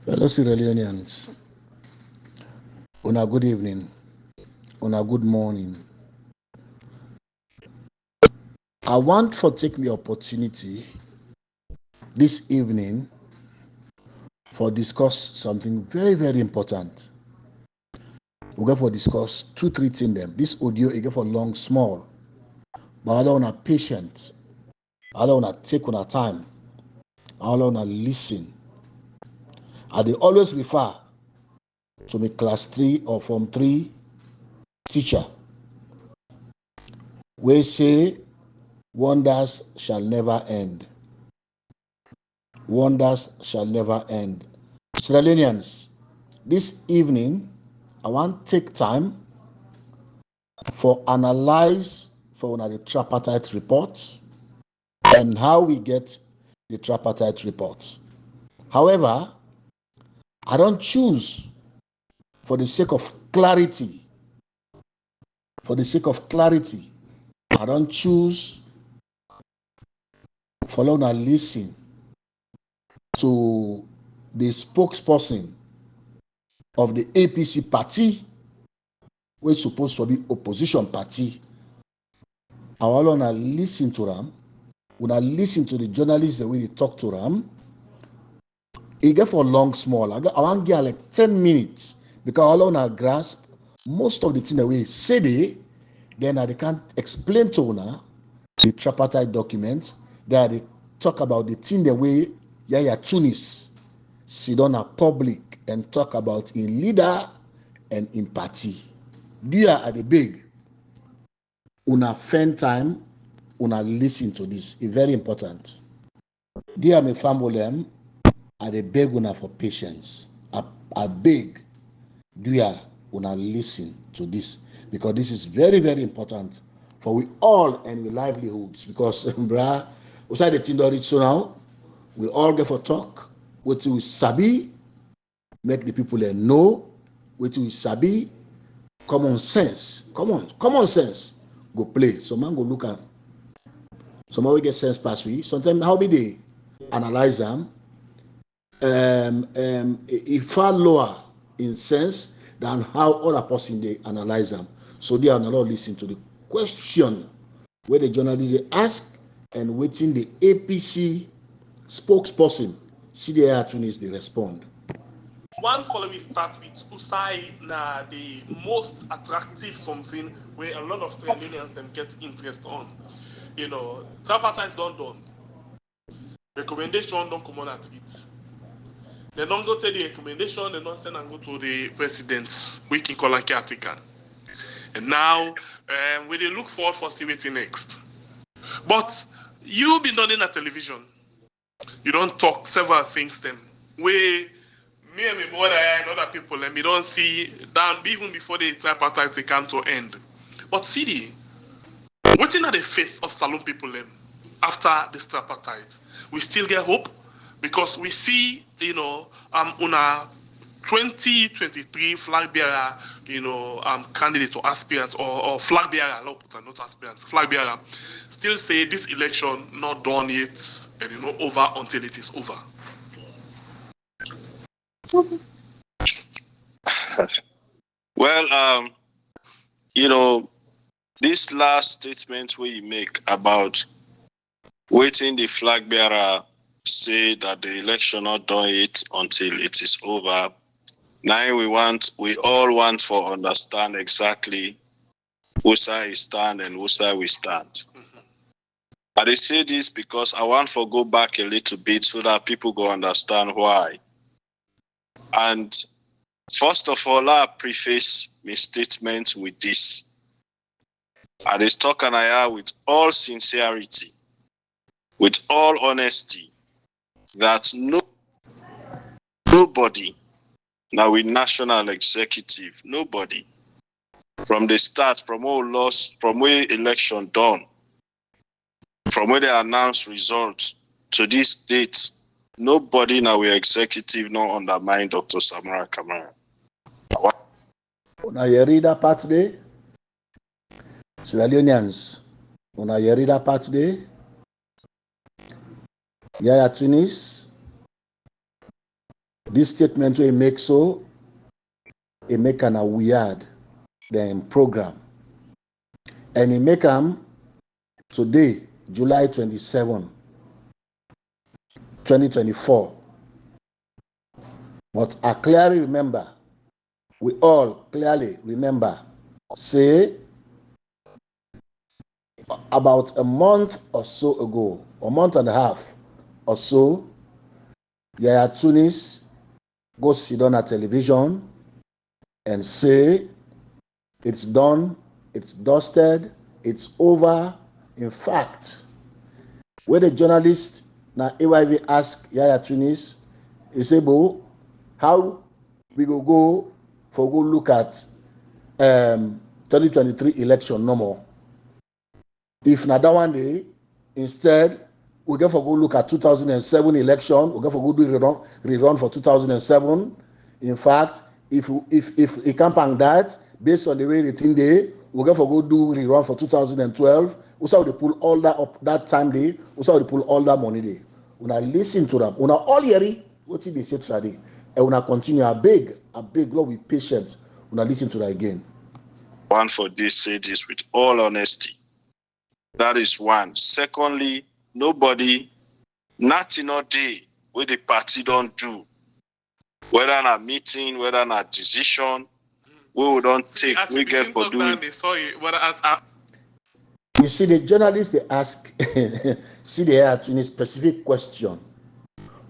Fellow Sierra Leoneans, on a good evening, on a good morning. I want to take the opportunity this evening for discuss something very, very important. We're going to discuss two, three things them. This audio is for long, small, but I don't want to patient. I don't want to take on our time. I don't want to listen. I they always refer to my class 3 or form 3 teacher. We say wonders shall never end. Wonders shall never end. Sierra Leoneans, this evening, I want to take time for analyze for the tripartite report and how we get the tripartite report. However, I don't choose for the sake of clarity. For the sake of clarity, I don't choose for long and listen to the spokesperson of the APC party, which is supposed to be opposition party. I want to listen to them. When I listen to the journalists the way they talk to them, it get for long small. I want to get like 10 minutes because I want to grasp most of the things that we say they, then I can't explain to una the tripartite document that they talk about the thing the way Yayah Tunis sit on a public and talk about in leader and in party. They are the big. Una spend time, una listen to this. It's very important. Dear my family, I dey beg una for patience. I beg, dear una listen to this because this is very, very important for we all and we livelihoods. Because, brah, we say the thing don't reach so now, we all get for talk. What we sabi, make the people know. What we sabi, common sense. Common sense. Go play. Some man go look at. Some man will get sense pass we. Sometimes how be they analyze them? It far lower in sense than how other person they analyze them. So they are not listen to the question where the journalists ask and waiting the APC spokesperson Sidi Yayah Tunis they respond. One follow we start with Usai na the most attractive something where a lot of Sierra Leoneans them get interest on. Tripartite done. Recommendation don't come on at it. They don't go to the recommendation, they don't send and go to the president's wiki call and caretaker. And now we they look forward for see waiting next. But you been done in a television. You don't talk several things them. Where me and my brother and other people and we don't see down even before the tripartite they come to end. But CD, waiting at the faith of Salon people them after this tripartite, we still get hope because we see, una 2023 flag bearer, candidate or aspirant or flag bearer, not aspirants, flag bearer, still say this election not done yet and over until it is over. Well, this last statement where you make about waiting the flag bearer say that the election not done it until it is over. Now we all want to understand exactly who side is stand and who side we stand. I say this because I want to go back a little bit so that people go understand why. And first of all, I preface my statement with this. I just talk and I with all sincerity, with all honesty, that nobody, now with national executive, nobody, from the start, from where election done, from where they announce results to this date, nobody now we executive no undermine Dr. Samara Kamara. Una hear that part there? Sierra Leoneans, una hear that part there? Yayah Tunis this statement we make so, it make an a weird then program. And it make them today, July 27, 2024. But I clearly remember, we all clearly remember, say, about a month or so ago, a month and a half or so, Yayah Tunis go sit on a television and say, it's done, it's dusted, it's over. In fact, when the journalist now AYV ask Yayah Tunis, he say, "Bo, how we go for go look at 2023 election no more? If na that one day, instead we go for go look at 2007 election, we go for go do rerun for 2007. In fact, if it can't pan that based on the way the thing day, we go for go do rerun for 2012. Also they pull all that up that time day. Also they pull all that money day. Una listen to them. Una all hear what they say today, and una continue. I beg, Lord, be patient. Una listen to that again. One for this, say this with all honesty. That is one. Secondly, nobody, nothing all day where the party don't do. Whether in a meeting, whether in a decision, we don't take, we get for doing. You see, the journalists they ask Sidi Yayah Tunis specific question.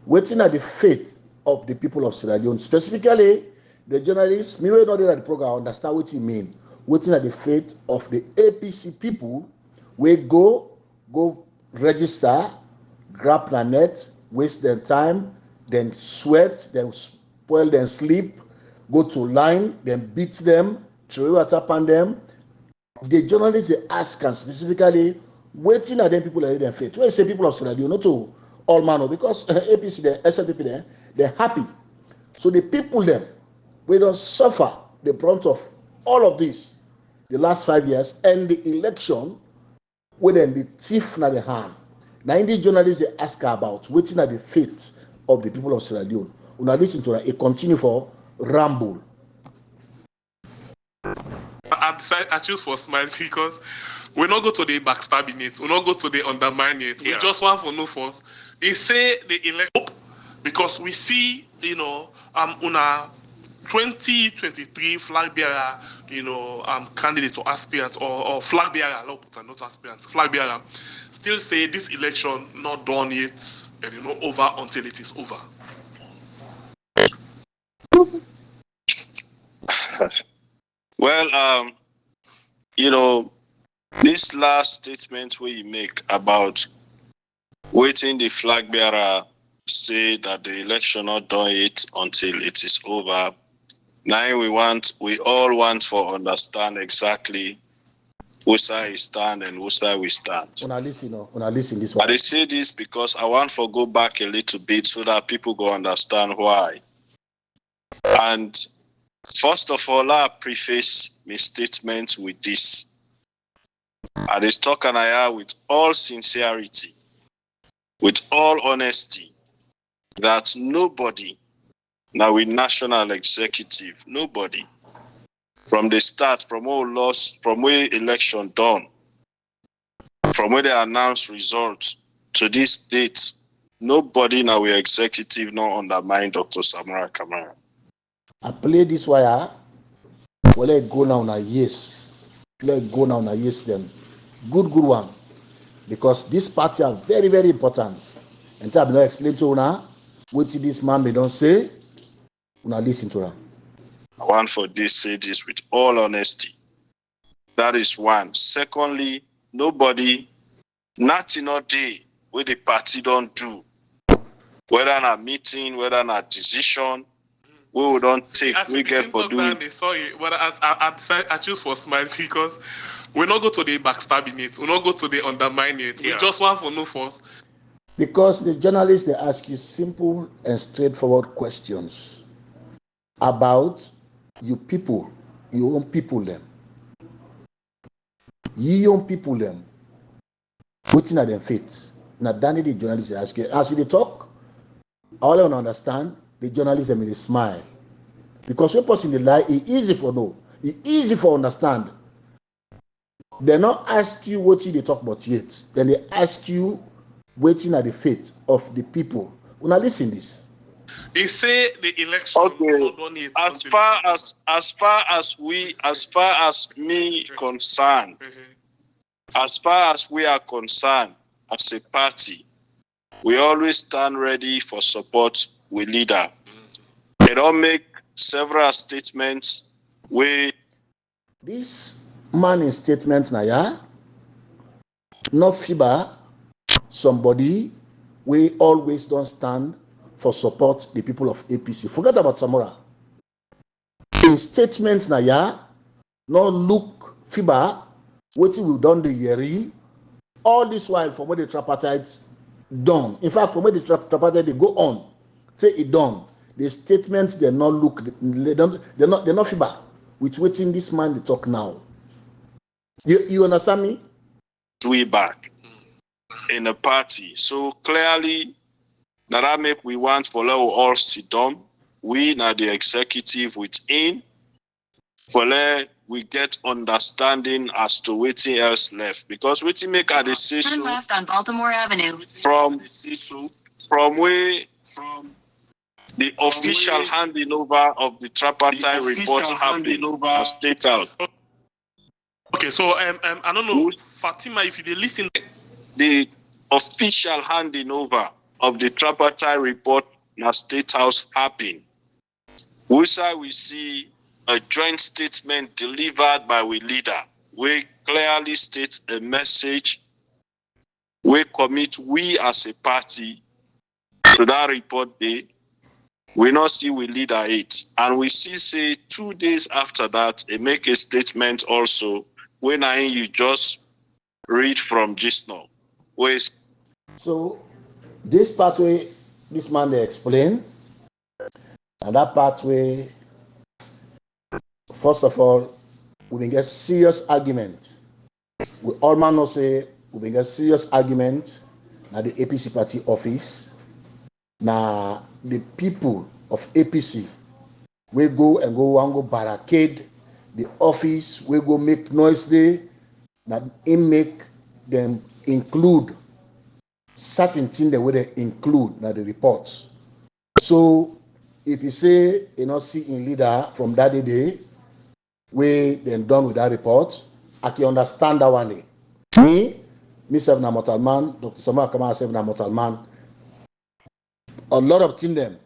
Waiting at the faith of the people of Sierra Leone. Specifically, the journalists, me will not do that the program understand what he mean. Waiting at the faith of the APC people, we go register, grab planet, waste their time, then sweat, then spoil, then sleep, go to line, then beat them, throw water upon them. The journalists they ask and specifically waiting at them people are their faith. When I say people of Sierra Leone, not to all manner, because APC, the SLPP there, they're happy. So the people them, we don't suffer the brunt of all of this the last 5 years and the election when then the thief na the hand. Now in the journalists they ask about waiting at the fate of the people of Sierra Leone. Una listen to that, it continue for ramble. I choose for smile because we not go to the backstabbing it, we not go to the undermine it. We just want for no force. He say the election because we see, una 2023 flag bearer, candidate or aspirant or flag bearer, not aspirants, flag bearer, still say this election not done yet and over until it is over. Well, this last statement where you make about waiting the flag bearer say that the election not done it until it is over. Now we all want to understand exactly whose side we stand and whose side we stand. Una listen this one. But I say this because I want to go back a little bit so that people go understand why. And first of all, I preface my statement with this. I just talk and I with all sincerity, with all honesty, that nobody, now with national executive, nobody, from the start, from where election done, from where they announce results to this date, nobody now we executive not undermine Dr. Samara Kamara. I play this wire. Well, let go now na yes. Let go now na yes them. Good one. Because this party are very, very important. And I will not explain to una what this man may don't say. Una listen to her. I want for this say this with all honesty. That is one. Secondly, nobody, nothing all day where the party don't do. Whether in a meeting, whether in a decision, we don't take, we get for doing. Sorry, but I choose for smile because we not go to the backstabbing it, we not go to the undermine it. We just want for no force. Because the journalists they ask you simple and straightforward questions about you people, your own people them. Your own people them. Waiting at them faith. Now Danny the journalists they ask you, as they talk, all I want to understand the journalism in a smile. Because when person dey lie, it easy for know, it easy for understand. They not ask you what you they talk about yet. Then they ask you waiting at the fate of the people. Una listen this. He say the election not done yet. As far as me concerned, as far as we are concerned, as a party, we always stand ready for support with leader. They don't make several statements where This man in statement now, yeah, not FIBA, somebody we always don't stand for support the people of APC. Forget about Samora. In statements now, yeah, not look FIBA, what we've done the year, all this while from where the tripartite done. In fact, from where the tripartite they go on, say it done. The statements they're not look, they're not FIBA with waiting this man they talk now. You understand me? we back in the party. So clearly, that make we want for let all sit down. We now the executive within for let we get understanding as to waiting else left. Because waiting make a decision. Turn left on Baltimore Avenue. From the official handing over of the tripartite report happened at State House. Okay, so I don't know, Fatima, if you listen. The official handing over of the tripartite report at State House happened. We see a joint statement delivered by we leader. We clearly state a message. We commit we as a party to that report day. We not see we leader it. And we see say 2 days after that, they make a statement also when you just read from just now. So this pathway, this man they explain, and that pathway, first of all, we will get serious argument. We all man know say we will get serious argument at the APC party office. Now the people of APC we go barricade the office, we go make noise there, that it make them include certain things that they include in the reports. So if you say you not see in leader from that day, we then done with that report, I can understand that one day. Me self na mortal man, Dr. Samuel Kamara self na mortal man. A lot of things them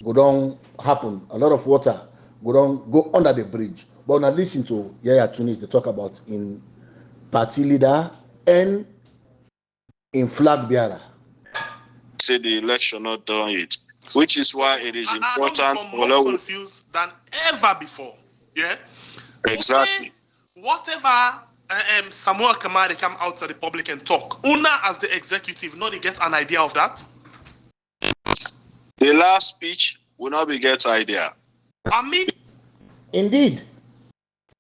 go down happen. A lot of water go under the bridge. But now listen to Yayah Tunis they talk about in party leader and in flag bearer. Say the election not done it, which is why it is important. I don't become more confused than ever before. Yeah, exactly. Okay, whatever Samuel Kamara come out to the public and talk. Una as the executive, not to get an idea of that. The last speech will not be get idea. I mean, indeed,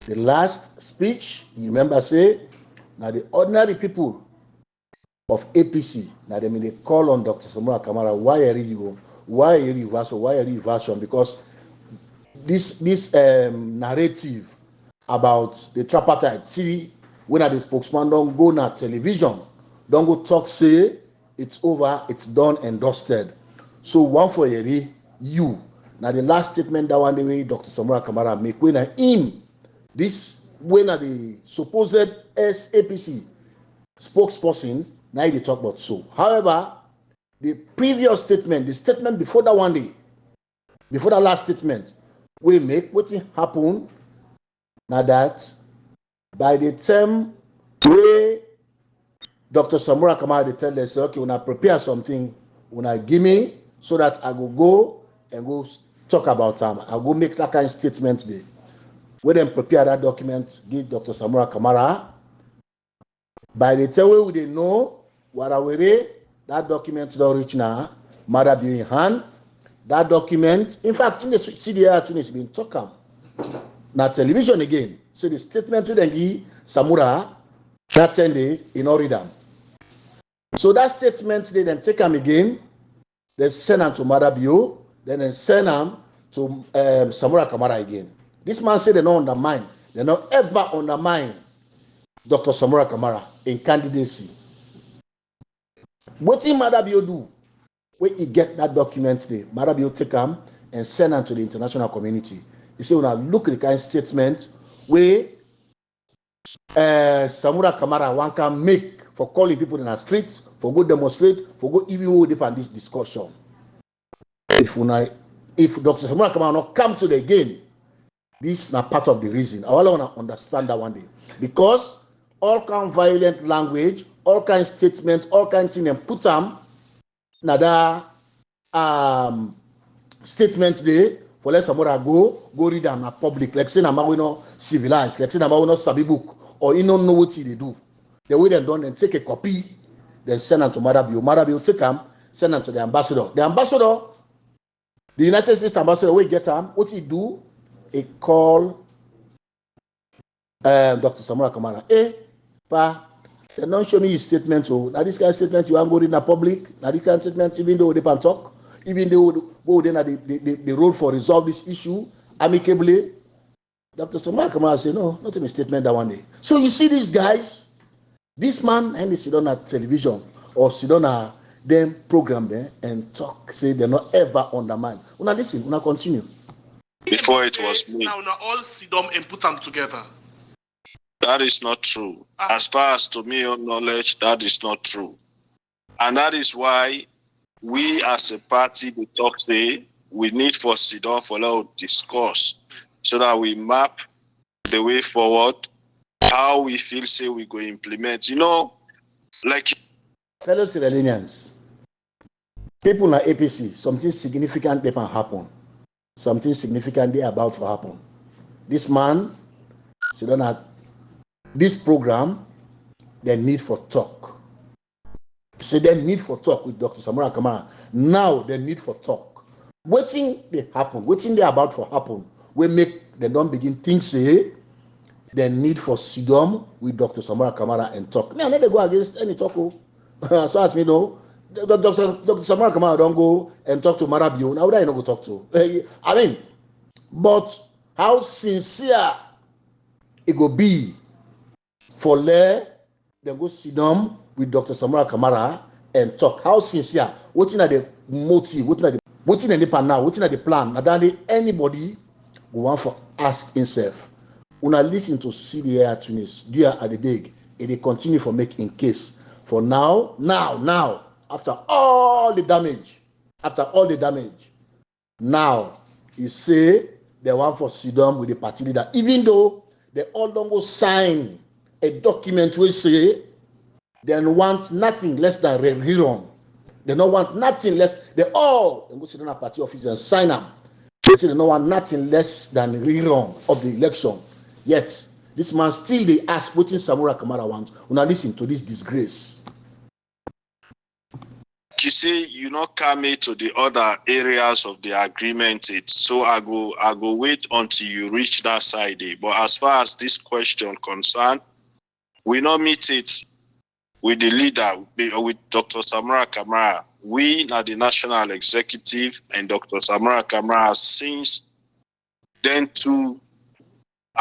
the last speech, you remember say, now the ordinary people of APC, now they mean they call on Dr. Samuel Kamara, why are you reversal? Because this narrative about the tripartite, see, when the spokesman don't go na television, don't go talk, say it's over, it's done and dusted. So one for you. Now the last statement that one the way Dr. Samuel Kamara make when him this when the supposed SAPC spokesperson now they talk about so. However, the previous statement, the statement before that one day, before that last statement, we make what happen now that by the time we Dr. Samuel Kamara they tell us, okay, when I prepare something, when I give me so that I go and go talk about them. I go make that kind of statement there. We then prepare that document, give Dr. Samuel Kamara. By the time we they know what I will that document don't reach now, matter be in hand. That document, in fact, in the Sidi Yayah Tunis been talking. Now television again. So the statement to then give Samura that 10 day in Oridam. So that statement they then take them again. They send them to Madabio. then they send them to Samura Kamara again. This man said they not undermine, they not ever undermine Dr. Samura Kamara in candidacy. What in Madabio do? When he get that document there, Madabio take them and send them to the international community. He say, when I look at the kind of statement where Samura Kamara one can make for calling people in the street, for go demonstrate, for go even hold up on this discussion. If Dr. Samura Kamara not come to the game, this is not part of the reason. I want to understand that one day. Because all kind of violent language, all kind of statement, all kind of thing, and put them another statement there for let Samura go read them in public. Like say we not civilized, like say we not sabi book, or you don't know what they do. The way they done, then take a copy, then send them to Madabio. Madabio take them, send them to the ambassador. The ambassador, the United States ambassador, we get them. What he do? He call Dr. Samura Kamara. Pa, they don't show me his statement. Oh, now this kind of statement you want to go read in the public. Now this kind of statement, even though they can talk, even though the role for resolve this issue amicably. Dr. Samura Kamara say no, not a statement that one day. So you see these guys, this man and they sit on a television or sit on a them program there and talk, say they're not ever undermine. Una listen, una continue. Before it was me. Now all sit down and put them together. That is not true. As far as to me own knowledge, that is not true. And that is why we as a party, we talk say we need for sit down for a lot of discourse so that we map the way forward, how we feel say we go implement. You know, like fellow Sierra Leoneans, people in APC, something significant they can happen. Something significant they about to happen. This man, so don't have this program, they need for talk. So they need for talk with Dr. Samura Kamara. Now they need for talk. Waiting they happen, waiting they about to happen. We make they don't begin think say they need for Sidom with Dr. Samura Kamara and talk. Me, I never go against any talk. So as me know, Dr. Samura Kamara don't go and talk to Marabio. Now would I not go talk to? I mean, but how sincere it go be for let them go sit down with Dr. Samura Kamara and talk. How sincere? What's in the motive? What's in the plan now? What's in the plan? Now that anybody go want for ask himself. Una listen to Sidi Yayah Tunis. Do you at the big? It will continue for making case. For now, after all the damage, now he say they want for sit down with the party leader, even though they all don't go sign a document which say they want nothing less than rerun. They don't want nothing less. They go sit down at party office and sign them. They say they don't want nothing less than rerun of the election. Yet this man still they ask what Samura Kamara wants. Una listen to this disgrace. You say you not come to the other areas of the agreement. So I go wait until you reach that side. But as far as this question concerned, we not meet it with the leader, with Dr. Samura Kamara. We are the national executive, and Dr. Samura Kamara since then to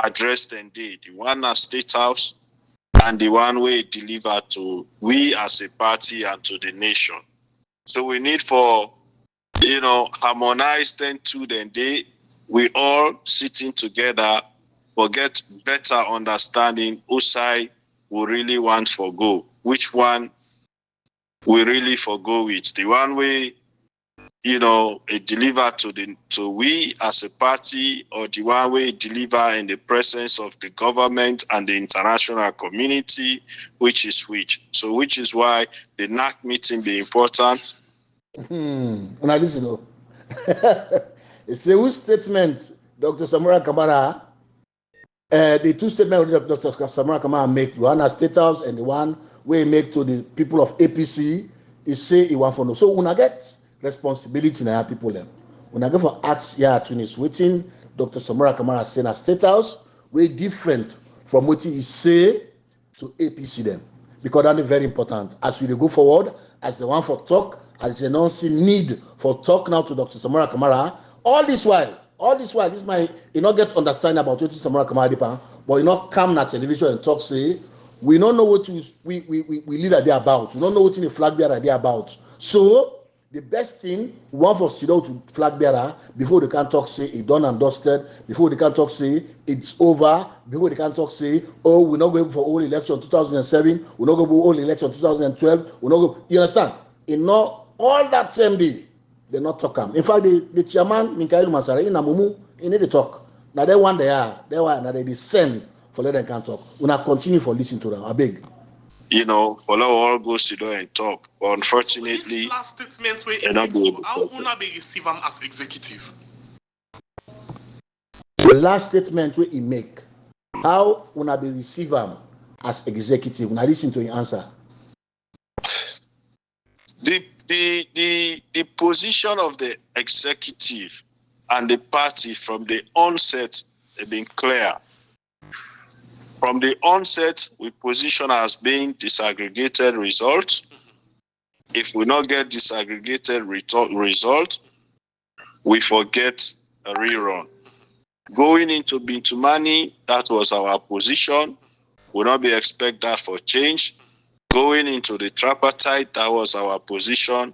address them the one at State House and the one we deliver to we as a party and to the nation. So we need for, harmonize them to then we all sitting together for get better understanding whose side we really want for go, which one we really for go with. The one way, it deliver to we as a party, or the one way it deliver in the presence of the government and the international community, which is which. So which is why the NAC meeting be important. Now listen, it's a whose statement Dr. Samura Kamara, the two statements Dr. Samura Kamara make, the one at State House and the one we make to the people of APC, is say he want for no. So when I get responsibility in our people them. When I go for ask Yayah Tunis, waiting Dr. Samura Kamara saying at State House, way different from what he say to APC them. Because that is very important. As we go forward, as the one for talk, as announcing need for talk now to Dr. Samora Kamara. All this while, this might you not get understanding about what Samora Kamara did, but you not come na television and talk say we don't know what we leader they about. We don't know what the flag bearer they about. So the best thing one for Sido to flag bearer before they can talk say it done and dusted, before they can talk say it's over, before they can talk say oh we're not going for all election 2007, we're not going for all election 2012, we're not go. You understand? In not all that same day, they not talk am. In fact, the chairman Mikael Masara in Amumu, he need to talk. Now they one they are, they were now they send for let them can talk. We now continue for listening to them. I beg. You know, follow all go sit down and talk. But unfortunately, this last statement where they it not makes be so able how to una be receive him as executive. The last statement where he make, how una be receive am as executive? Una listen to your answer. The position of the executive and the party from the onset have been clear. From the onset, we position as being disaggregated results. If we not get disaggregated result, we forget a rerun. Going into Bintumani, that was our position. We not be expect that for change. Going into the tripartite, that was our position.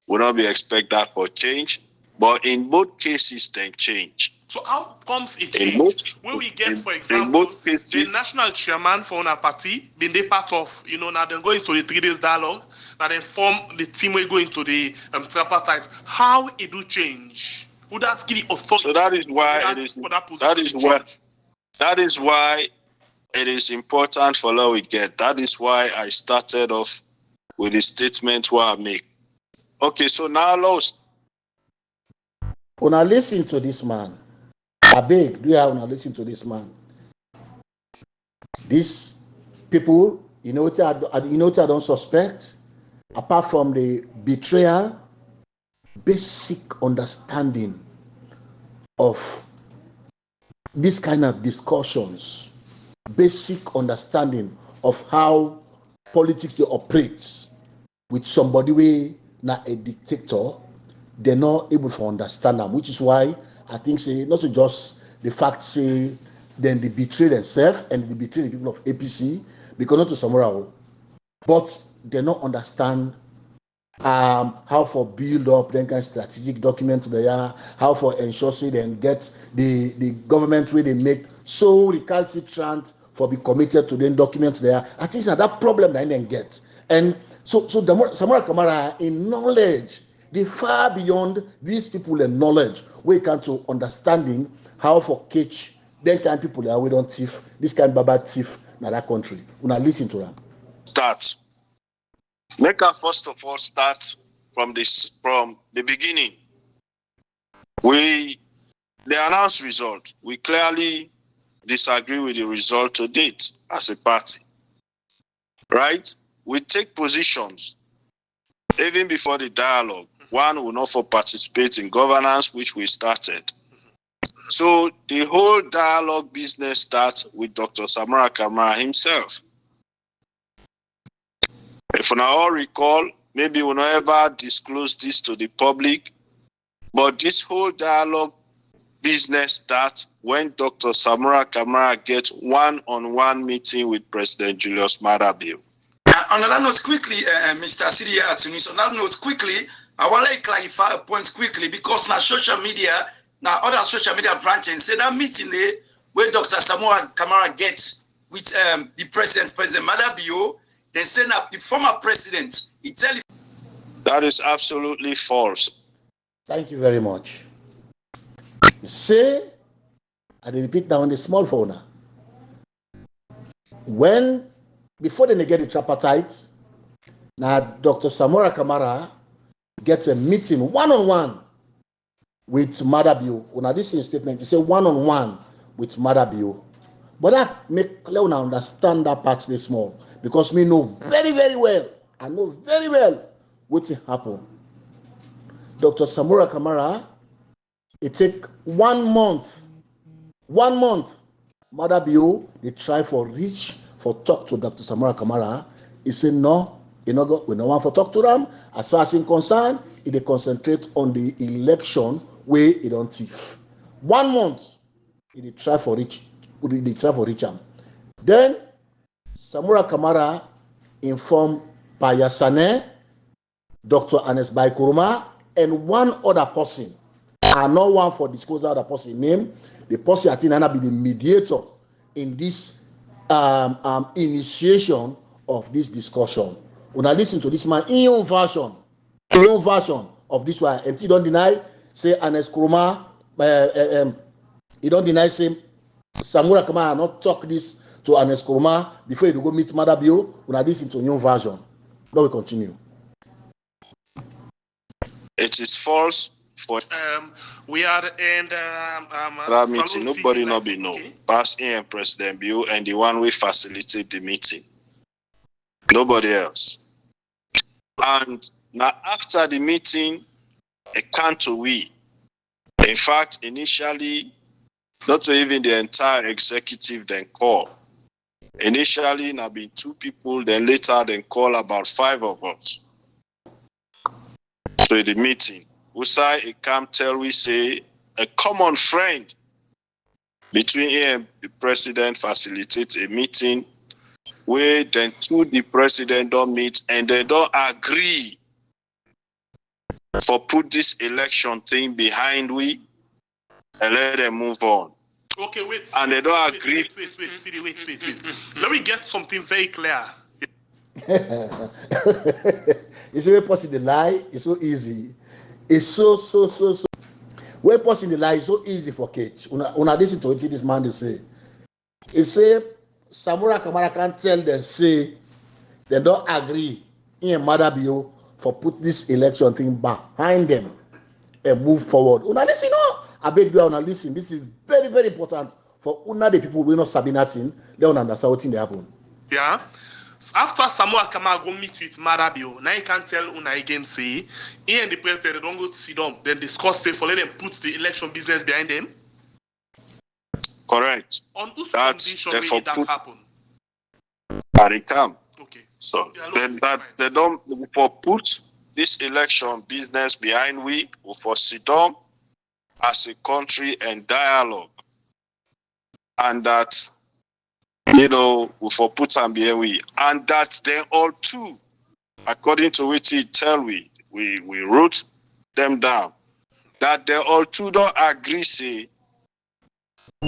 We not be expect that for change. But in both cases, they change. So how comes a change? Where we get, for example, the national chairman for una party, been they part of, now then go into the 3 days dialogue, now then form the team we go into the tripartite. How it do change? Would that give the authority? So that is why that is why it is important for law we get. That is why I started off with the statement where I make. Okay, so now let's. Una listen to this man. I beg, do you have una listen to this man? These people, you know what I don't suspect? Apart from the betrayal, basic understanding of this kind of discussions, basic understanding of how politics they operate with somebody we not a dictator, they're not able to understand them, which is why I think say not to just the fact say then they betray themselves and they betray the people of APC because not to somewhere, but they not understand how for build up then kind of strategic documents they are, how for ensure say then get the government where they make so recalcitrant for be committed to the documents there. I think it's that problem that then get. And so the Samora Kamara in knowledge, they far beyond these people in knowledge, we come to understanding how for catch then kind people are we don't thief, this kind of bad thief in that country. Una listen to them. Start. Make us first of all start from the beginning. The announced result. We clearly disagree with the result to date as a party. Right? We take positions even before the dialogue. One will not for participate in governance, which we started. So the whole dialogue business starts with Dr. Samora Kamara himself. If we all recall, maybe we'll not ever disclose this to the public, but this whole dialogue business starts when Dr. Samora Kamara gets one-on-one meeting with President Julius Maada Bio. On that note, quickly, Mr. Sidi Yayah Tunis, on that note, quickly, I want to clarify a point quickly because now social media, now other social media branches say that meeting there where Dr. Samora Kamara gets with the President Maada Bio, they say that the former president, he tell you. That is absolutely false. Thank you very much. Say, I repeat now on the small phone. When, before they get the tripartite, now Dr. Samora Kamara gets a meeting one-on-one with Maada Bio. Now this is a statement, he say one-on-one with Maada Bio. But that make Leona understand that part this small because me know very, very well. I know very well what happened. Dr. Samora Kamara, it take 1 month. 1 month. Maada Bio, they try for reach for talk to Dr. Samora Kamara. He said no, we no want to talk to them. As far as in concern, they concentrate on the election where it don't thief. 1 month, they try for reach them. Then Samura Kamara informed Payasane, Dr. Anes Baikuruma, and one other person. I no one for disclosure other person name. The person I think be the mediator in this initiation of this discussion. When I listen to this man in your version of this one, and he don't deny say Anes Kuruma, he don't deny say Samura Kamara not talk this to Anes Kuruma before you go meet Madabio. When I listen to your version, now we continue. It is false for we are in that meeting. Nobody not be know. Pass in President Bill and the one we facilitate the meeting. Nobody else. And now after the meeting, a can't we. In fact, initially, not even the entire executive then call. Initially, now been 2 people, then later then call about 5 of us. So the meeting, Usai it come tell we say a common friend between him and the president facilitates a meeting where then 2 the president don't meet and they don't agree for put this election thing behind we and let them move on. Okay, wait. And they don't agree. Wait. Let me get something very clear. You see, when passing the lie, it's so easy. It's so. When passing the lie, it's so easy for Cage. Una listen to what this man they say. He say, Samura Kamara can't tell them, say, they don't agree in Madabio for put this election thing behind them and move forward. Una listen, no? I beg you, una listen. This is very, very important for una the people who not sabi nothing. They don't understand what thing they happen. Yeah. After Samuel Kamara go meet with Marabio, now you can tell una again say, he and the president they don't go to sit down, then discuss it for let them put the election business behind them. Correct. On whose That's condition will that happen? And it come. Okay. So then that they don't for put this election business behind we or for sit down as a country and dialogue. And that for put and behind we. And that they all too, according to which he tell we wrote them down. That they all too don't agree say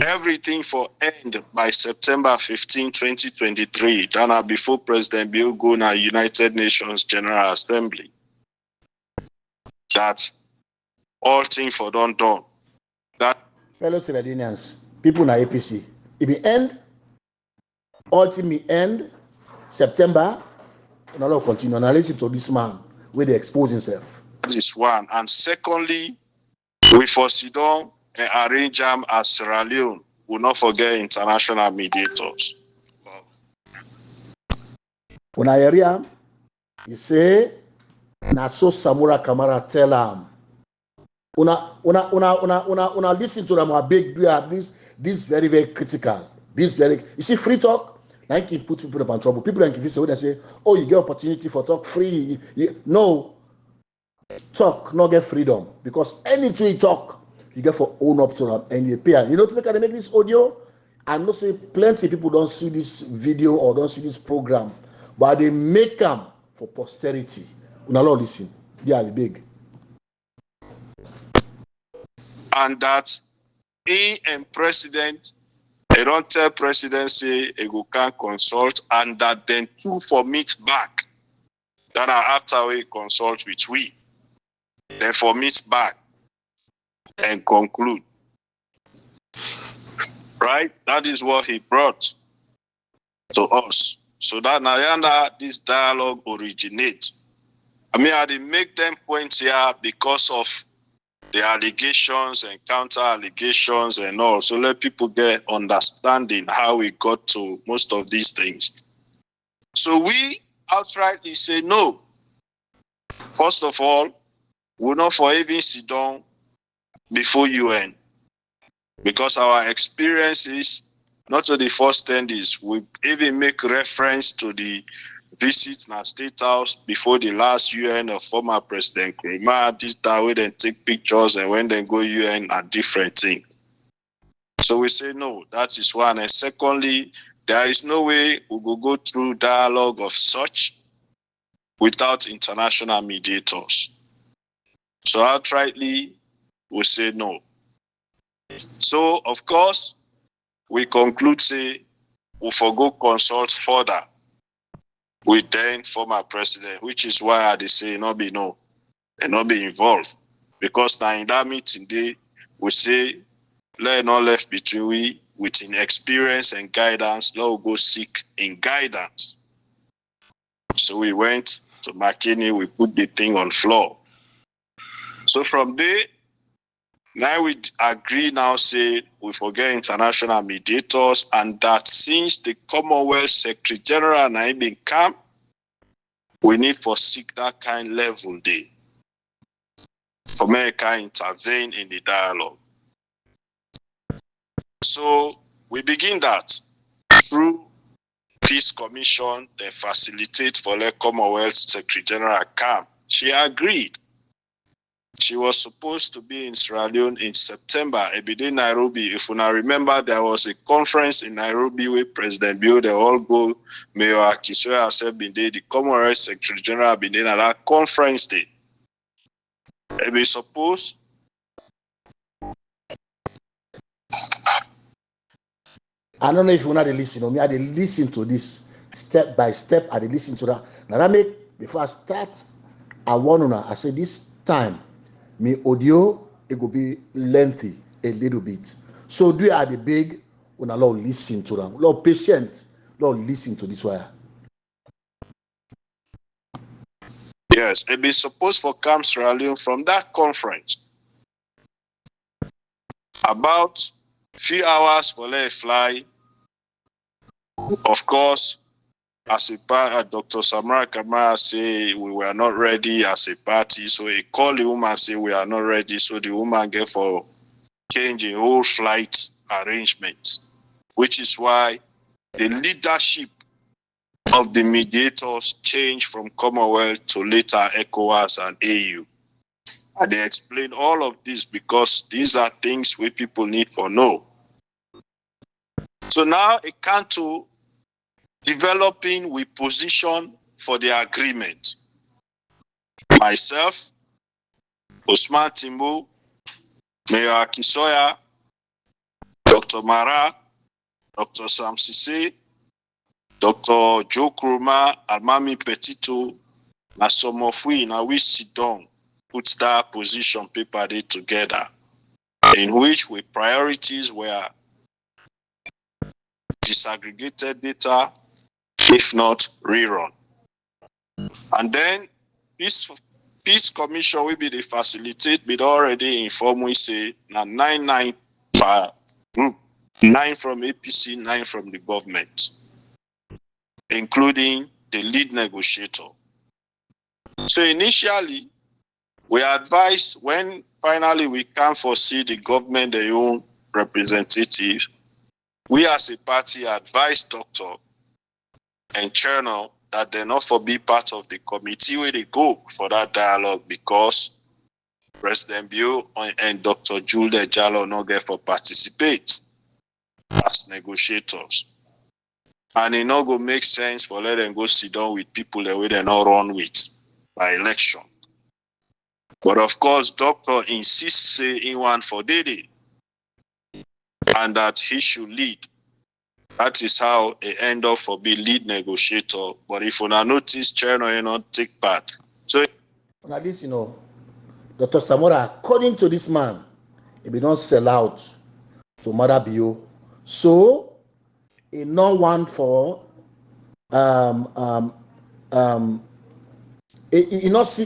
everything for end by September 15, 2023. That before President Bill go na United Nations General Assembly. That all things for done. That fellow Trinidadians, people na APC. It will end, ultimately end September, and all continue. And I listen to this man where they expose himself. That is one. And secondly, we for Sidon and arrange them as Sierra Leone. We'll not forget international mediators. When I hear him, he say, na so Samura Kamara tell him. Una listen to them. A big this very, very critical. This very, you see, free talk. Like it put people in trouble. People don't give this when they say, "Oh, you get opportunity for talk free." No, talk, not get freedom because anything you talk, you get for own up to them and you pay. You know, to make this audio, I know say plenty of people don't see this video or don't see this program, but they make them for posterity. Una not listen. They are big. And that he and president, they don't tell president say he go can consult, and that then 2 for meet back. That are after we consult with we. Then for meet back and conclude. Right? That is what he brought to us. So that now this dialogue originates. I mean, I didn't make them points here because of the allegations and counter allegations and all. So let people get understanding how we got to most of these things. So we outrightly say no. First of all, we'll not for even sit down before UN. Because our experience is not to the first 10 days, we even make reference to the visit na State House before the last UN of former President Nkrumah. This that way they take pictures, and when they go UN are different thing. So we say no, that is one. And secondly, there is no way we will go through dialogue of such without international mediators. So outrightly, we say no. So of course, we conclude say we forgo consult further with then former president, which is why I say not be no and not be involved. Because now in that meeting day, we say let not left between we with experience and guidance, let go seek in guidance. So we went to McKinney, we put the thing on floor. So from there, now we agree now say we forget international mediators, and that since the Commonwealth Secretary General now been come, we need for seek that kind level day for America intervene in the dialogue. So we begin that through Peace Commission, they facilitate for the Commonwealth Secretary General come. She agreed. She was supposed to be in Sierra Leone in September, in Nairobi. If you now remember, there was a conference in Nairobi where President Bill, they all go, Mayor Akisoya herself been there, the Commonwealth Secretary General been there at that conference day. Be supposed. I don't know if you want to listen to me. I dey listen to this step by step. I dey listen to that. Now that make before I start, I warn you. I say this time, me audio it will be lengthy a little bit. So do you the big when I listen to them? Lord patient, Lord listen to this wire. Yes, it be supposed for come Sierra Leone from that conference. About few hours for let fly. Of course, as a part, Dr. Samara Kamara say we were not ready as a party. So he called the woman say we are not ready. So the woman get for change the whole flight arrangements, which is why the leadership of the mediators changed from Commonwealth to later ECOWAS and AU. And they explain all of this because these are things we people need for know. So now it comes to developing with position for the agreement. Myself, Osman Timbo, Mayor Akisoya, Dr. Mara, Dr. Sam Sise, Dr. Joe Kruma, Almami Petito, and some of we now we sit down, put that position paper there together, in which we priorities were disaggregated data, if not rerun. And then Peace Commission will be the facilitate, but already informed we say now 9 per group, 9 from APC, 9 from the government, including the lead negotiator. So initially, we advised when finally we can foresee the government, their own representatives, we as a party advised Doctor and Chernel that they not for be part of the committee where they go for that dialogue because President Bill and Dr. Julia Jallo not get for participate as negotiators. And it not go make sense for let them go sit down with people that way they not run with by election. But of course, Doctor insists say in one for Dede and that he should lead. That is how it end up for be lead negotiator. But if you not notice, Cherno not take part. So now this, Dr. Samora, according to this man, he will not sell out to Mother Bio. So he not want for he not see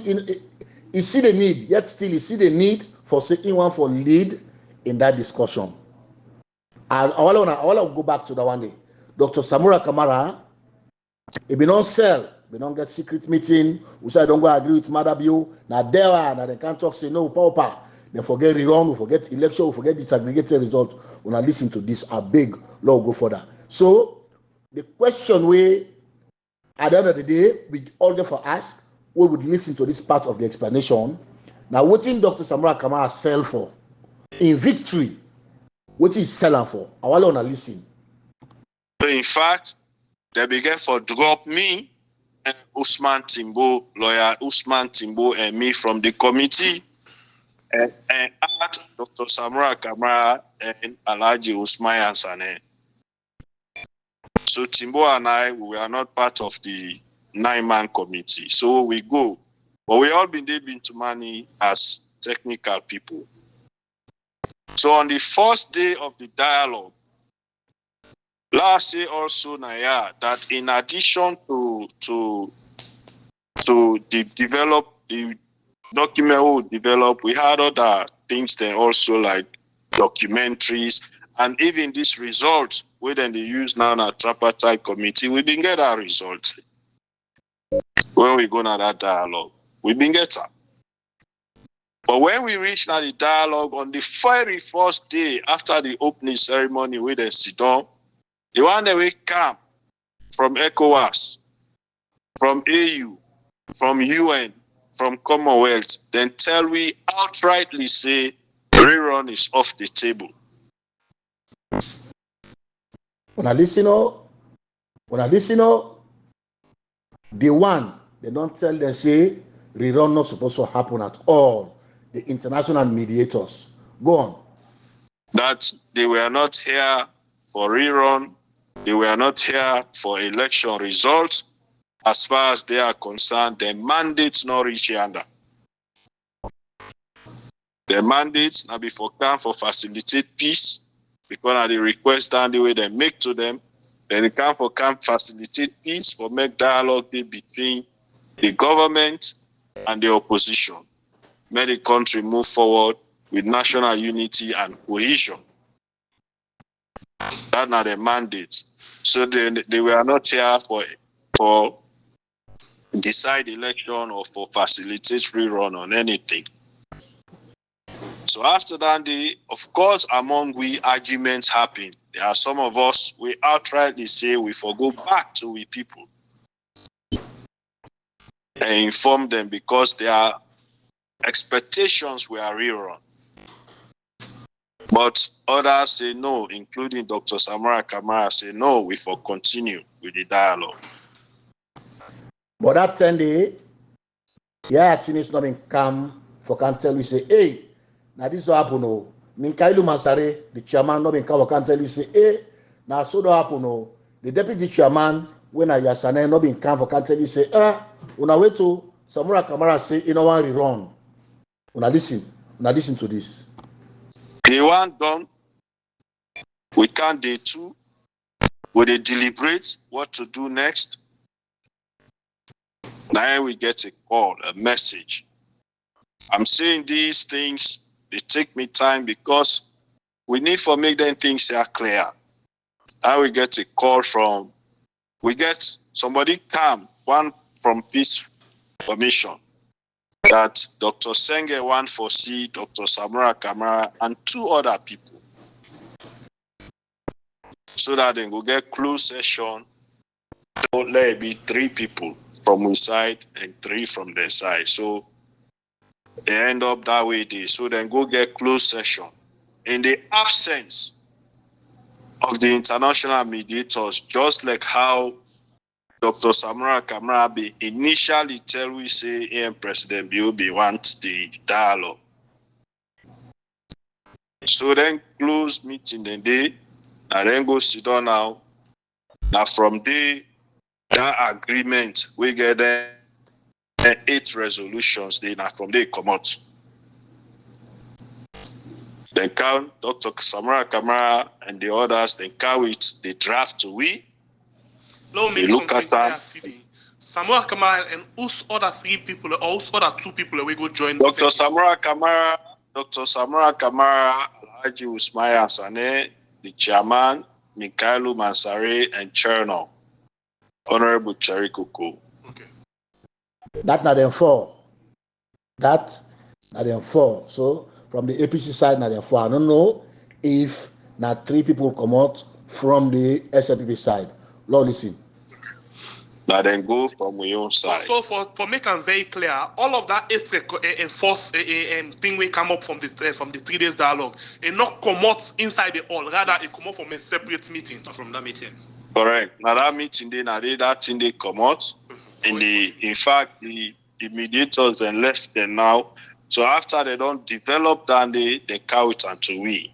he see the need, yet still he see the need for seeking one for lead in that discussion. I want to go back to that one day. Dr. Samura Kamara, if we don't sell, we don't get secret meeting, we say I don't go agree with Madabio, now there are, now they can't talk, say no, power. They forget rerun, we forget election, we forget disaggregated result. When I listen to this, a big law go further. So, the question At the end of the day, we all therefore ask, we would listen to this part of the explanation. Now, what in Dr. Samura Kamara sell for in victory? What is selling for? I want to listen. In fact, they began for drop me and Usman Timbo, lawyer Usman Timbo, and me from the committee, and add Dr. Samura Kamara and Alhaji Usman Yansane. So Timbo and I, we are not part of the 9-man committee. So we go. But we all been to money as technical people. So on the first day of the dialogue, last year also Naya, that in addition to develop the document we develop, we had other things there also like documentaries, and even this result we then they use now in a tripartite committee, we didn't get our results. When we go to that dialogue, we didn't get that. But when we reach now the dialogue on the very first day after the opening ceremony, we then sit down, the one that we come from ECOWAS, from AU, from UN, from Commonwealth, then tell we outrightly say rerun is off the table. When I listen, the one they don't tell them say rerun not supposed to happen at all. The international mediators. Go on. That they were not here for rerun, they were not here for election results. As far as they are concerned, their mandates not reach yonder. Their mandates now before come for facilitate peace, because of the request and the way they make to them. Then they come facilitate peace for make dialogue between the government and the opposition. Make the country move forward with national unity and cohesion. That's not their mandate. So they were not here for decide election or for facilitate rerun on anything. So after that, of course, among we arguments happen. There are some of us, we outrightly say we forgo back to we people and inform them because their expectations were rerun. But others say no, including Dr. Samura Kamara say no, we for continue with the dialogue. But that 10 day, Yayah Tunis not been come for can tell you say, hey, now this don't happen no. Minkailu Mansare, the chairman not been come for can tell you say, hey, now so don't happen no. The deputy chairman when I Yasane not been come for can tell you say, una wait to Samura Kamara say you know one rerun. Una listen to this. Day one done, we can't day two. Will they deliberate what to do next? Now we get a call, a message. I'm saying these things, they take me time because we need to make them things here clear. Now we get a call we get somebody come, one from Peace Commission, that Dr. Senge want for see Dr. Samura Kamara and 2 other people. So that they will get closed session. So let it be 3 people from one side and 3 from their side. So they end up that way there. So then go get closed session. In the absence of the international mediators, just like how Dr. Samura Kamara be initially tell we say President Biobi wants the dialogue. So then close meeting the day, and then go sit down now. Now from there, that agreement we get 8 resolutions. They now from there come out. Then count Dr. Samura Kamara and the others. Then count it. They draft to we. Let me look at that. Samura Kamara and whose other 3 people or whose other 2 people we go join. Dr. Samura Kamara, Alhaji Usman Yansane, the chairman, Minkailu Mansare, and Cherno, Honorable Cherry Kuku. Okay. That not them 4. That not them 4. So from the APC side, not them 4. I don't know if not 3 people come out from the SLPP side. Lord, listen. That then go from your own side. So for making very clear, all of that enforce thing will come up from the 3 days dialogue. It not come out inside the hall, rather it come out from a separate meeting. From that meeting. Correct. Now that meeting that thing they come out. In fact the mediators then left them now. So after they don't develop that they count unto we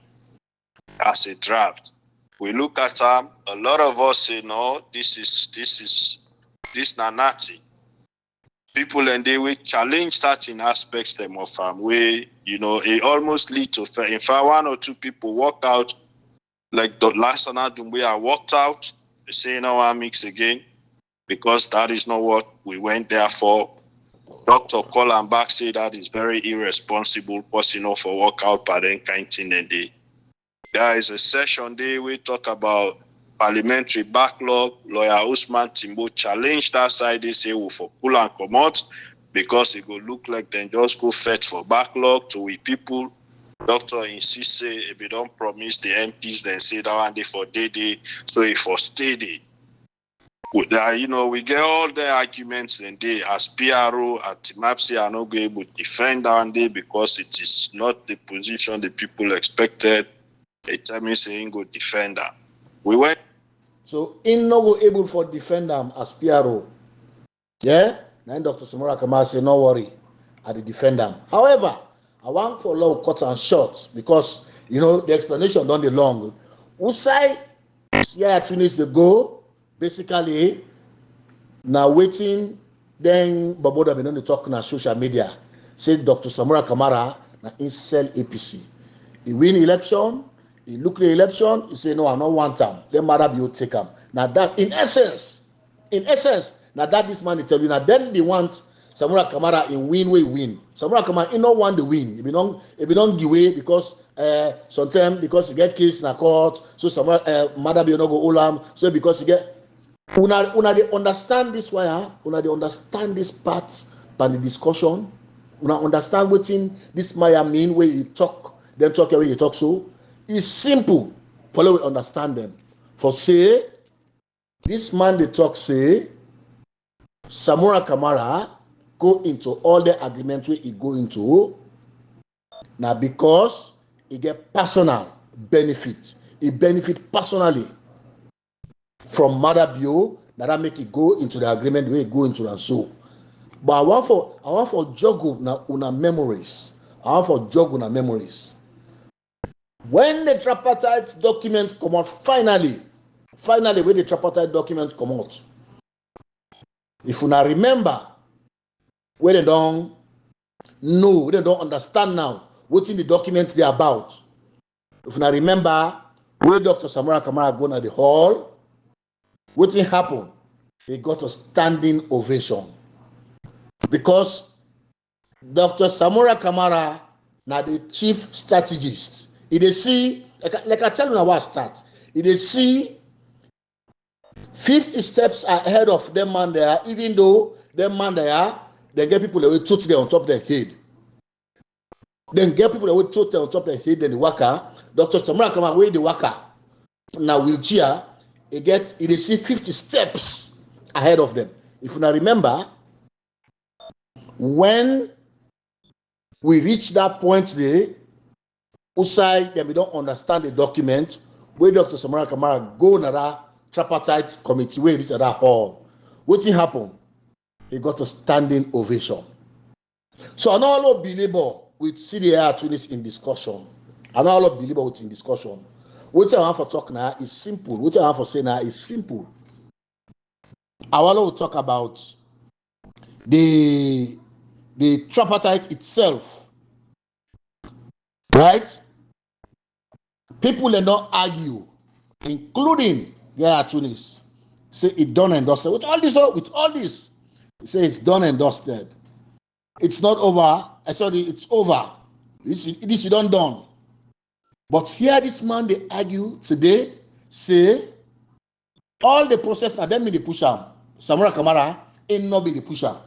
as a draft. We look at them, a lot of us say no, this nanati. People and they will challenge certain aspects them of where it almost lead to in fact 1 or 2 people walk out like the last one we are walked out. They say no I mix again because that is not what we went there for. Dr. Colin back say that is very irresponsible passing off for walkout by then kind thing and there is a session there we talk about parliamentary backlog. Lawyer Usman Timbo challenged that side. They say we for pull and come out because it go look like then just go fetch for backlog to we people. Doctor insist say if we don't promise the MPs then say that one day for day so if for stay day. We get all the arguments and they as PRO at Timapsi are not going to defend that one day because it is not the position the people expected. They tell me saying go defend that. We went. So in no go able for defend them as PRO. Yeah? Then Dr. Samora Kamara say no worry, I defend them. However, I want for long cut and short because the explanation done the long. Usai Yayah Tunis the go basically now waiting then Baboda been on the talk na social media. Say Dr. Samora Kamara na incel APC. He win election. He look the election, he say, no, I don't want them. Then Madabio take them. Now that, in essence, now that this man is telling you, now then they want Samora Kamara in win, we win. Samora Kamara, he don't want the win. If you don't give way because sometimes because you get case in a court, so Madabio no go olam, so because you get, una they understand this why, una they understand this part by the discussion, una understand what in this Maya mean where you talk, then talk where you talk so. It's simple. Follow it, understand them. For say, this man they talk say, Samora Kamara go into all the agreement where he go into. Now because he get personal benefit. He benefit personally from Madabio that make it go into the agreement where he go into and so. But I want for juggle una memories. When the tripartite document come out, finally, when the tripartite document come out, if you now remember, where they don't know, they don't understand now, what's in the documents they're about. If you now remember, where Dr. Samora Kamara go to the hall, what happened? He got a standing ovation. Because Dr. Samora Kamara now the chief strategist. If they see, like I tell you now what start. If they see 50 steps ahead of them man there, even though them man there, they get people that will touch them on top of their head. Then get people that will touch them on top of their head, then the worker. Dr. Samara come away the worker. Now wheelchair, they see 50 steps ahead of them. If you now remember, when we reach that point there, Usai, then we don't understand the document, where Dr. Samara Kamara go to that tripartite committee, where reach that hall. What happened? He got a standing ovation. So I know all of believer with Sidi Yayah Tunis in discussion. I know all of believer with in discussion. What I want for talk now is simple. What I want for say now is simple. I want to talk about the tripartite itself. Right? People will not argue, including Yayah Tunis. Say it done and dusted. With all this, he say it's done and dusted. It's not over. It's over. This is done. But here this man they argue today, say all the process now them be the pusher. Samora Kamara ain't not be the pusher.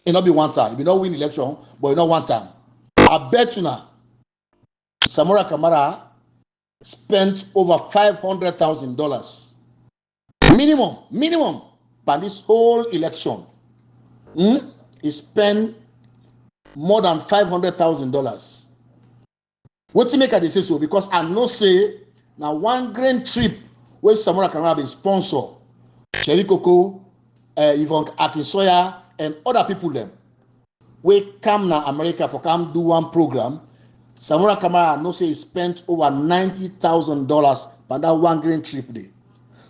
It not be one time. If you not win election, but you not one time. I bet you now, Samora Kamara spent over $500,000 minimum by this whole election. He spent more than $500,000. What you make I say so? Because I know say now one grand trip where Samora Kamara been sponsor, Sherry Coco, Yvonne Akinsoya, and other people them. We come now America for come do one program. Samora Kamara no say he spent over $90,000 by that one grand trip day.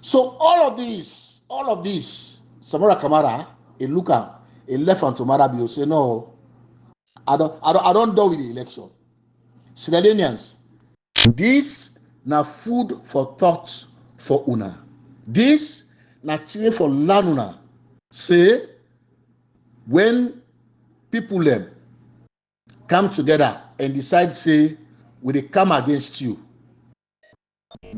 So all of this, Samora Kamara, he look at, he left on Tomara Bio say no, I don't do with the election. Sierra Leoneans, this na food for thought for una. This na training for learn una. Say when people them come together and decide say will they come against you,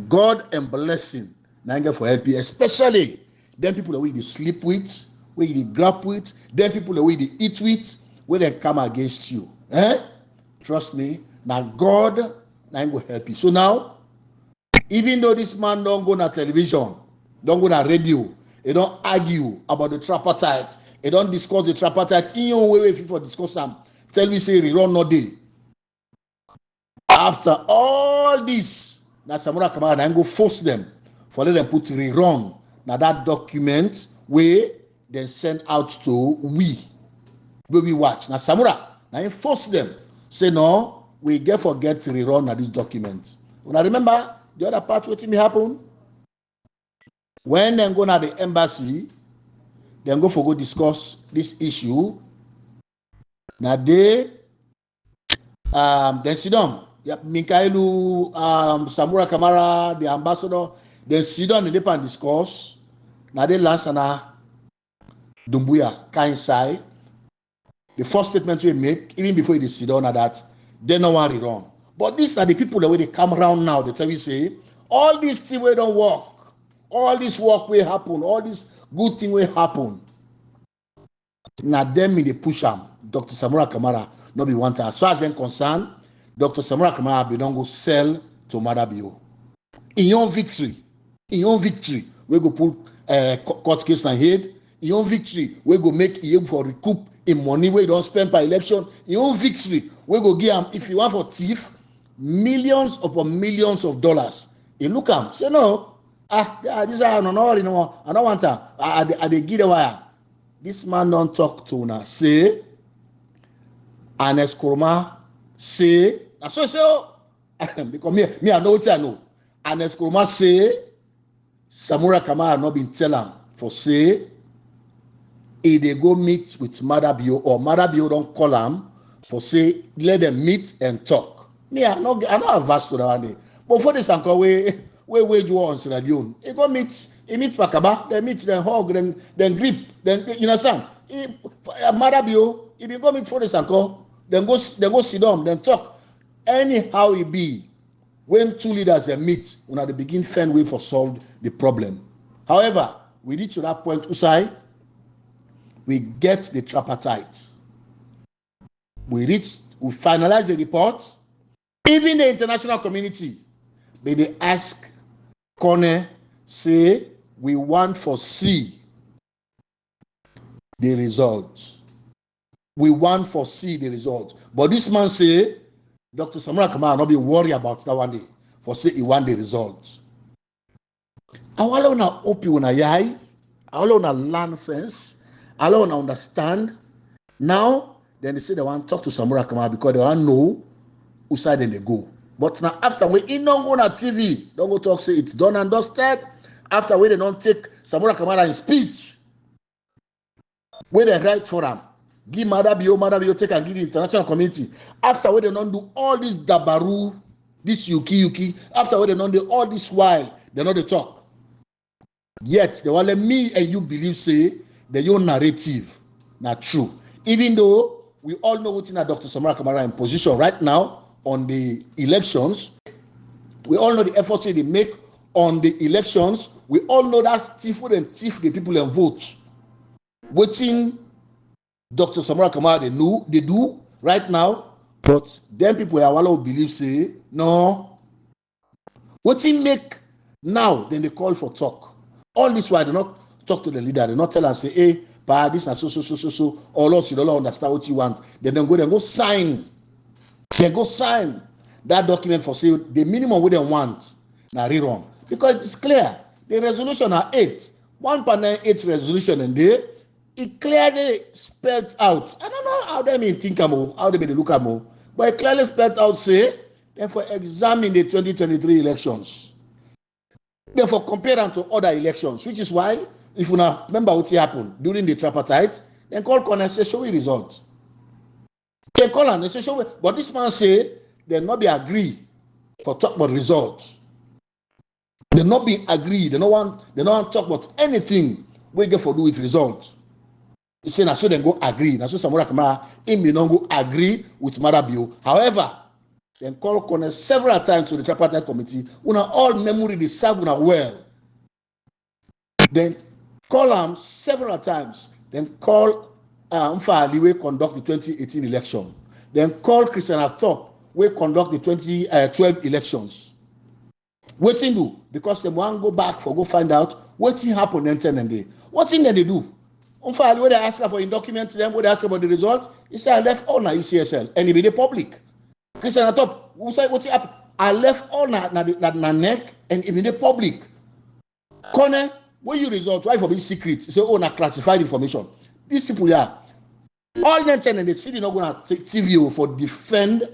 God and blessing na for help you, especially them people that we dey sleep with, where you dey grab with, them people that we dey eat with, where they come against you. Trust me, now God na go help you. So now, even though this man don't go na television, don't go na radio, he don't argue about the tripartite, he don't discuss the tripartite in your way if you for discuss them, tell me say rerun no day. After all this, now Samora Kamara na go force them for let them put rerun na that document where they send out to we watch. Now Samora na force them say no. We get forget to rerun at this document. When I remember the other part, what me happen? When they go to the embassy, they go discuss this issue. Now they sit down. Mikailu, Samora Kamara, the ambassador, they sit down and they can discuss. Now they last Dumbuya inside. The first statement we make, even before they sit down at that, they no want it wrong. But these are the people that when they come around now, they tell you say, all these things will don't work. All this work will happen. All this good thing will happen. Now them they push them. Dr. Samora Kamara not be wanted. As far as I'm concerned, Dr. Samora Kamara be don't go sell to Madabio. In your victory, we go put court case on head. In your victory, we go make you for recoup in money we don't spend per election. In your victory, we go give him, if you want for thief, millions upon millions of dollars. He look at him, say no, this is I don't want to. I they give the wire. This man don't talk to una. Say, Anes Kurma, say, that's what I say. Because me I know what I know. Anes Kurma say, Samora Kamara not been tell him for say, if they go meet with Madabio or Madabio don't call him for say let them meet and talk. Me I not adverse to that one. But for this uncle we wage war on Sierra Leone. He go meet Pakaba, they meet, then hug, then grip, then you understand. Madabio, if you go meet for this uncle, then go sit down, then talk. Anyhow it be, when two leaders they meet, when they begin find way for solve the problem. However, we reach to that point, Usai. We get the tripartite. We finalize the report. Even the international community, they ask Kone, say, we want for see the results. We want for see the results. But this man say, Dr. Samora Kamara not be worried about that one day. For say he want the results. I want to open una yai. I want to learn sense. I want to understand. Now, then they say they want to talk to Samora Kamara because they want to know whose side they go. But now, after we don't go on TV, don't go talk, say it's done and dusted. After we they don't take Samora Kamara in speech, where they write for them, give Madabio take and give the international community. After we they don't do all this dabaru, this yuki, after we they don't do all this while, they know they talk. Yet, they want let me and you believe, say, the your narrative, not true. Even though we all know what's in Dr. Samora Kamara in position right now on the elections, we all know the effort they make on the elections. We all know that thief the people and vote. Waiting, Dr. Samora Kamara they do right now, but then people are believe say no. What's he make now? Then they call for talk. All this while they're not talk to the leader. They not tell and say, hey, pa, this is so, or else you don't understand what you want. Then go sign. They go sign that document for say the minimum we they want now rerun. Because it's clear. The resolution are 8. 1.98 resolution and there, it clearly spelled out. I don't know how they may think how they may look at more, but it clearly spelled out say, then for examine the 2023 elections. Therefore, compare them to other elections, which is why, if you now remember what happened during the tripartite, then call Connor say show me results. They call and they say show me, but this man say they not be agree for talk about results. They not be agree. They don't want to talk about anything we get for do with results. He say na so they go agree. Na so Samura Kamara him may not go agree with Marabio. However, then call Connor several times to the tripartite committee. Una all memory they serve una well. Then call him several times. Then call Mfa Ali conduct the 2018 election. Then call Christian Atop we conduct the 2012 elections. Waiting do because they want go back for go find out what happened then and day. What thing then they do? Mfa Ali they ask for in documents them when they ask about the result. He said I left all na ECSL and it be the public. Christian Atop who say what happened? I left all na neck and it be the public. Corner when you result why for be secret? Say oh na classified information. These people here, all them and the city not gonna take TV for defend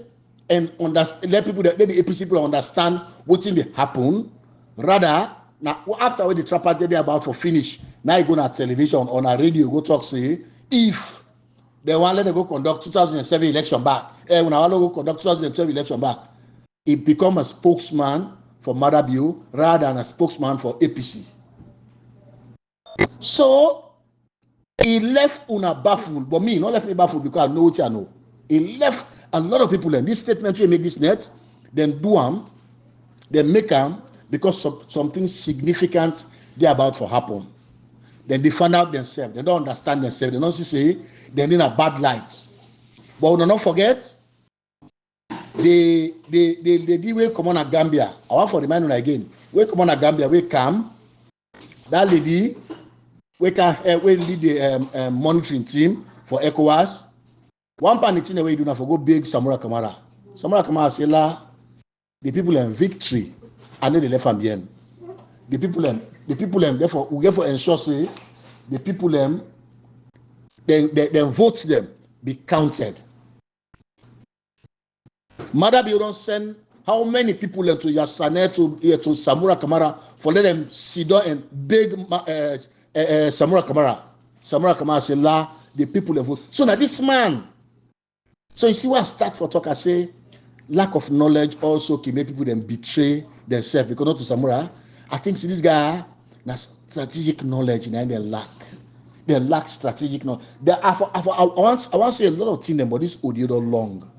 and understand. Let people let the APC people understand what's in the happen. Rather, now after the tripartite they about for finish, now you go on television on a radio go talk say if they want let them go conduct 2007 election back, when I want to go conduct 2012 election back, it become a spokesman for Marabio rather than a spokesman for APC. So he left una baffled, but me not left me baffled because I know what I know. He left a lot of people in this statement we make this net, then do them, then make them because something significant they about to happen. Then they find out themselves, they don't understand themselves, they don't say they're in a bad light. But we don't forget the way Komon at Gambia. I want to remind you again. We Komon at Gambia, we come, that lady. We lead the monitoring team for ECOWAS. One part of the way do not for go big Samura Kamara. Samura Kamara say la the people in victory and then they left from behind. The people therefore we get for ensure say the people then vote them be counted. Madabi don't send how many people to Yassane to Samura Kamara for let them sit down and beg Samura Kamara. Samura Kamara say la the people that vote. So now this man. So you see what I start for talk. I say lack of knowledge also can make people then betray themselves because not to Samura. I think see this guy has strategic knowledge and they lack. They lack strategic knowledge. I want to say a lot of things, but this audio don't long.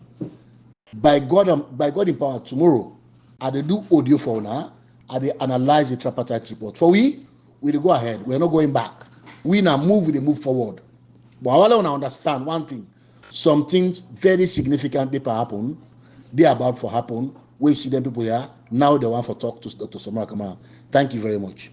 By God in power tomorrow, I they do audio for now. I they analyze the tripartite report. For we go ahead. We're not going back. We now move. We move forward. But I want to understand one thing. Some things very significant they happen. They are about to happen. We see them people here now. They want to talk to Dr. Samara Kamara. Thank you very much.